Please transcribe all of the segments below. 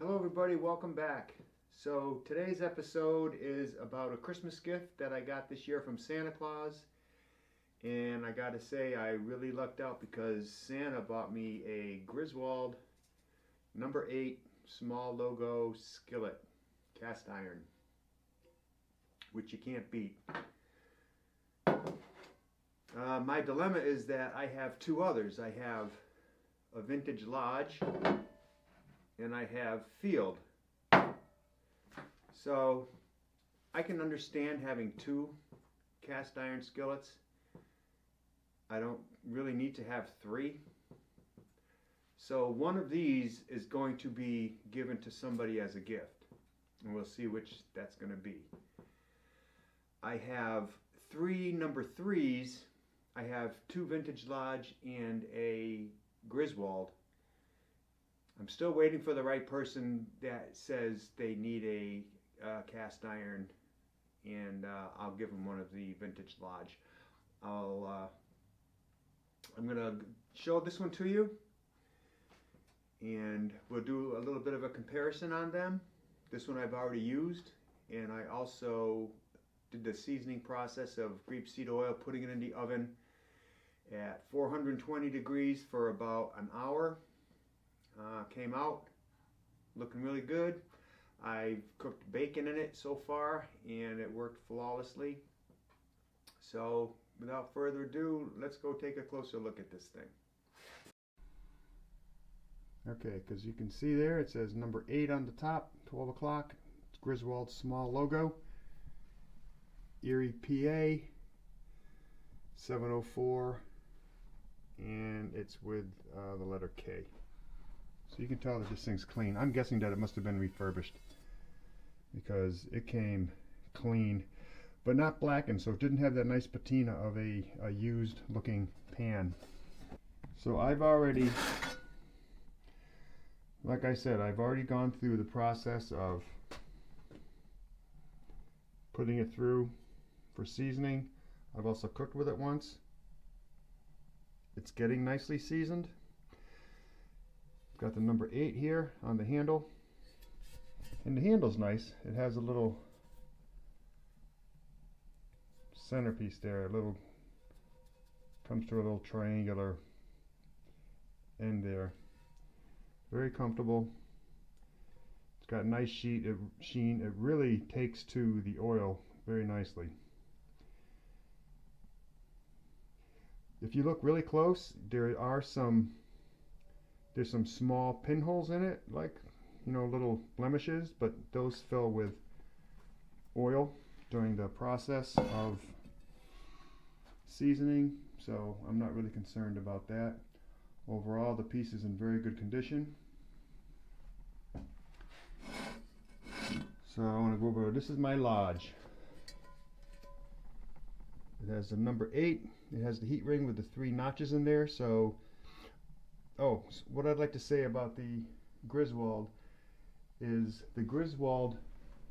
Hello everybody, welcome back. So today's episode is about a Christmas gift that I got this year from Santa Claus. And I gotta say, I really lucked out because Santa bought me a Griswold number 8 small logo skillet, cast iron, which you can't beat. My dilemma is that I have two others. I have a Vintage Loge and I have Field. So I can understand having two cast iron skillets. I don't really need to have three. So one of these is going to be given to somebody as a gift, and we'll see which that's going to be. I have three number 3s. I have two Vintage Loge and a Griswold. I'm still waiting for the right person that says they need a cast iron, and I'll give them one of the Vintage Loge. I'm going to show this one to you, and we'll do a little bit of a comparison on them. This one I've already used, and I also did the seasoning process of grapeseed oil, putting it in the oven at 420 degrees for about an hour. Came out looking really good. I've cooked bacon in it so far and it worked flawlessly. So without further ado, let's go take a closer look at this thing. Okay, because you can see there it says number 8 on the top, 12 o'clock. It's Griswold's small logo. Erie, PA, 704, and it's with the letter K. So you can tell that this thing's clean. I'm guessing that it must have been refurbished because it came clean, but not blackened, so it didn't have that nice patina of a used looking pan. So I've already, like I said, I've already gone through the process of putting it through for seasoning. I've also cooked with it once. It's getting nicely seasoned. Got the number 8 here on the handle, and the handle's nice. It has a little centerpiece there. Comes to a little triangular end there. Very comfortable. It's got a nice sheen. It really takes to the oil very nicely. If you look really close, there's some small pinholes in it, like, you know, little blemishes, but those fill with oil during the process of seasoning, so I'm not really concerned about that. Overall, the piece is in very good condition. So I want to go over, this is my Loge. It has the number 8. It has the heat ring with the 3 notches in there. So what I'd like to say about the Griswold is the Griswold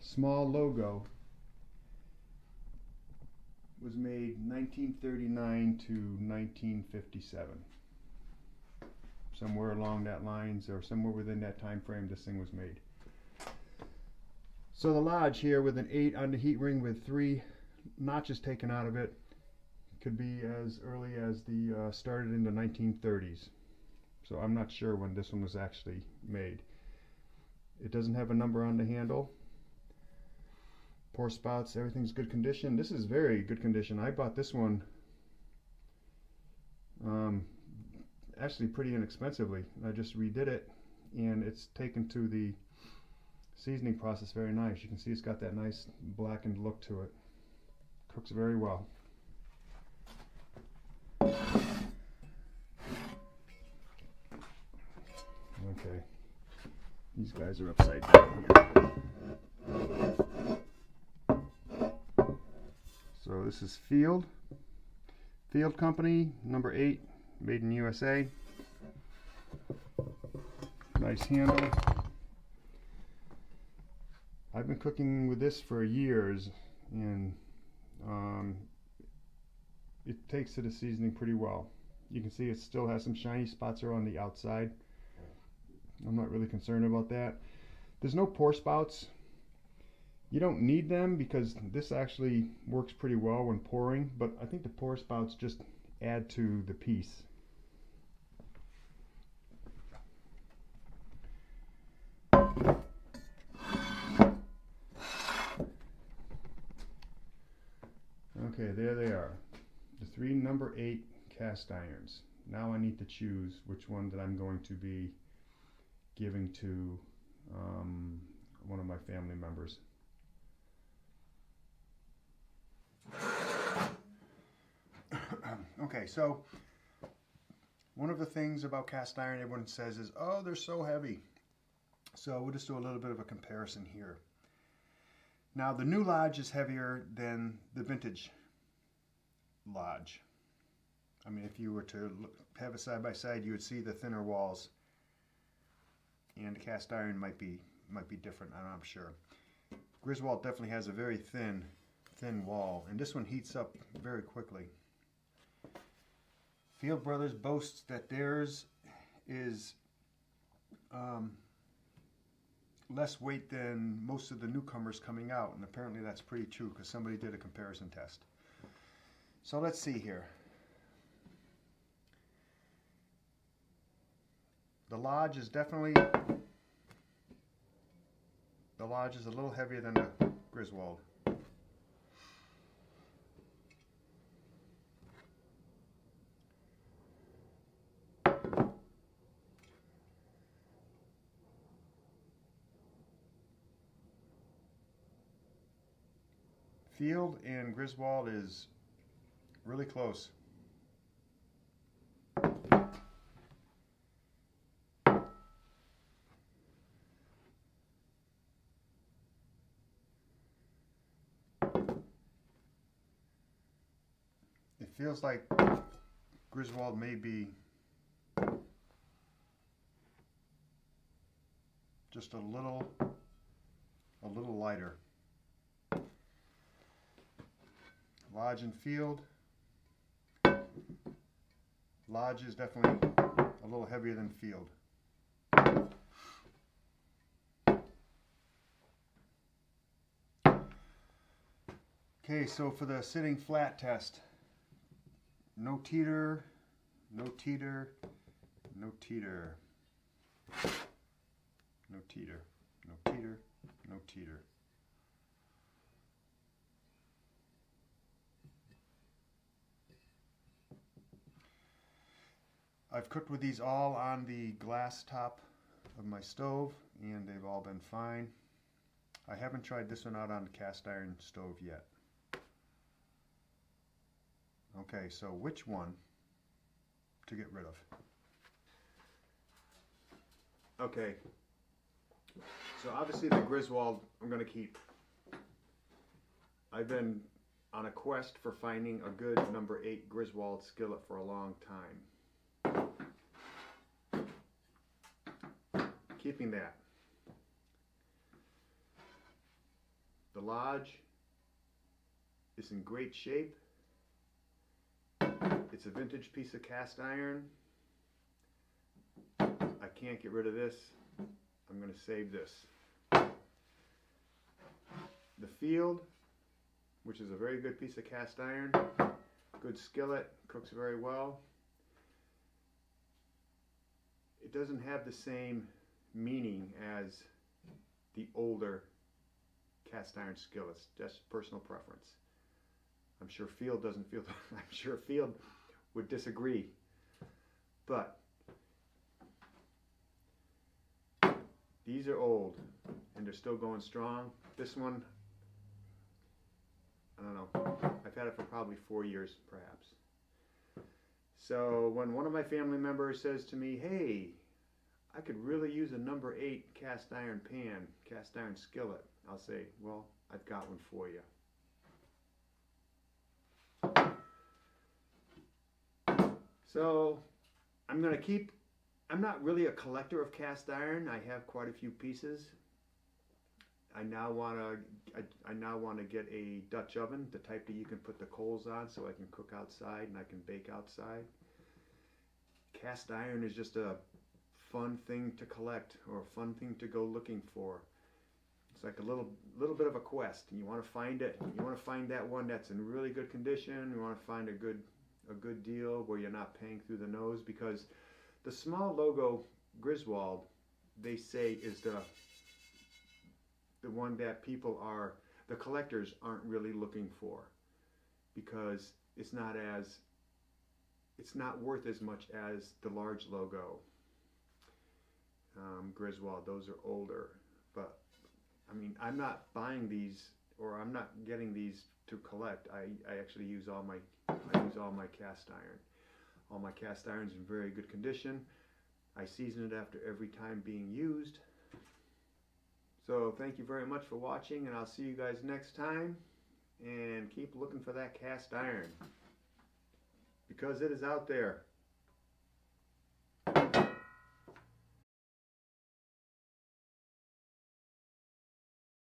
small logo was made 1939 to 1957. Somewhere along that lines, or somewhere within that time frame, this thing was made. So the Loge here with an 8 on the heat ring with 3 notches taken out of it could be as early as the started in the 1930s. So I'm not sure when this one was actually made. It doesn't have a number on the handle. Pour spouts, everything's good condition. This is very good condition. I bought this one actually pretty inexpensively. I just redid it, and it's taken to the seasoning process very nice. You can see it's got that nice blackened look to it. Cooks very well. Okay, these guys are upside down here. So this is Field Company, number 8, made in USA. Nice handle. I've been cooking with this for years, and it takes to the seasoning pretty well. You can see it still has some shiny spots around the outside. I'm not really concerned about that. There's no pour spouts. You don't need them because this actually works pretty well when pouring, but I think the pour spouts just add to the piece. Okay, there they are. The 3 number 8 cast irons. Now I need to choose which one that I'm going to be giving to one of my family members. Okay, so one of the things about cast iron everyone says is, oh, they're so heavy. So we'll just do a little bit of a comparison here. Now the new Loge is heavier than the Vintage Loge. I mean, if you were to have it side by side, you would see the thinner walls, and cast iron might be different. I'm not sure. Griswold definitely has a very thin wall, and this one heats up very quickly. Field Brothers boasts that theirs is less weight than most of the newcomers coming out, and apparently that's pretty true because somebody did a comparison test. So let's see here. The Loge is a little heavier than the Griswold. Field and Griswold is really close. It feels like Griswold may be just a little lighter. Loge and Field. Loge is definitely a little heavier than Field. Okay, so for the sitting flat test, no teeter, no teeter, no teeter, no teeter, no teeter, no teeter. I've cooked with these all on the glass top of my stove, and they've all been fine. I haven't tried this one out on the cast iron stove yet. Okay, so which one to get rid of? Okay, so obviously the Griswold I'm going to keep. I've been on a quest for finding a good number 8 Griswold skillet for a long time. Keeping that. The Loge is in great shape. It's a vintage piece of cast iron. I can't get rid of this. I'm going to save this. The Field, which is a very good piece of cast iron, good skillet, cooks very well. It doesn't have the same meaning as the older cast iron skillets. That's personal preference. I'm sure Field doesn't feel. I'm sure Field would disagree, but these are old and they're still going strong. This one, I don't know. I've had it for probably 4 years, perhaps. So when one of my family members says to me, "Hey, I could really use a number 8 cast iron pan, cast iron skillet," I'll say, "Well, I've got one for you." So I'm going to keep, I'm not really a collector of cast iron. I have quite a few pieces. I now want to get a Dutch oven, the type that you can put the coals on so I can cook outside and I can bake outside. Cast iron is just a fun thing to collect or a fun thing to go looking for. It's like a little bit of a quest. You want to find it. You want to find that one that's in really good condition. You want to find a good deal where you're not paying through the nose, because the small logo Griswold, they say, is the one that the collectors aren't really looking for, because it's not worth as much as the large logo Griswold. Those are older, but I mean, I'm not buying these, or I'm not getting these to collect. I actually use all my cast iron. All my cast iron's in very good condition. I season it after every time being used. So thank you very much for watching, and I'll see you guys next time. And keep looking for that cast iron, because it is out there.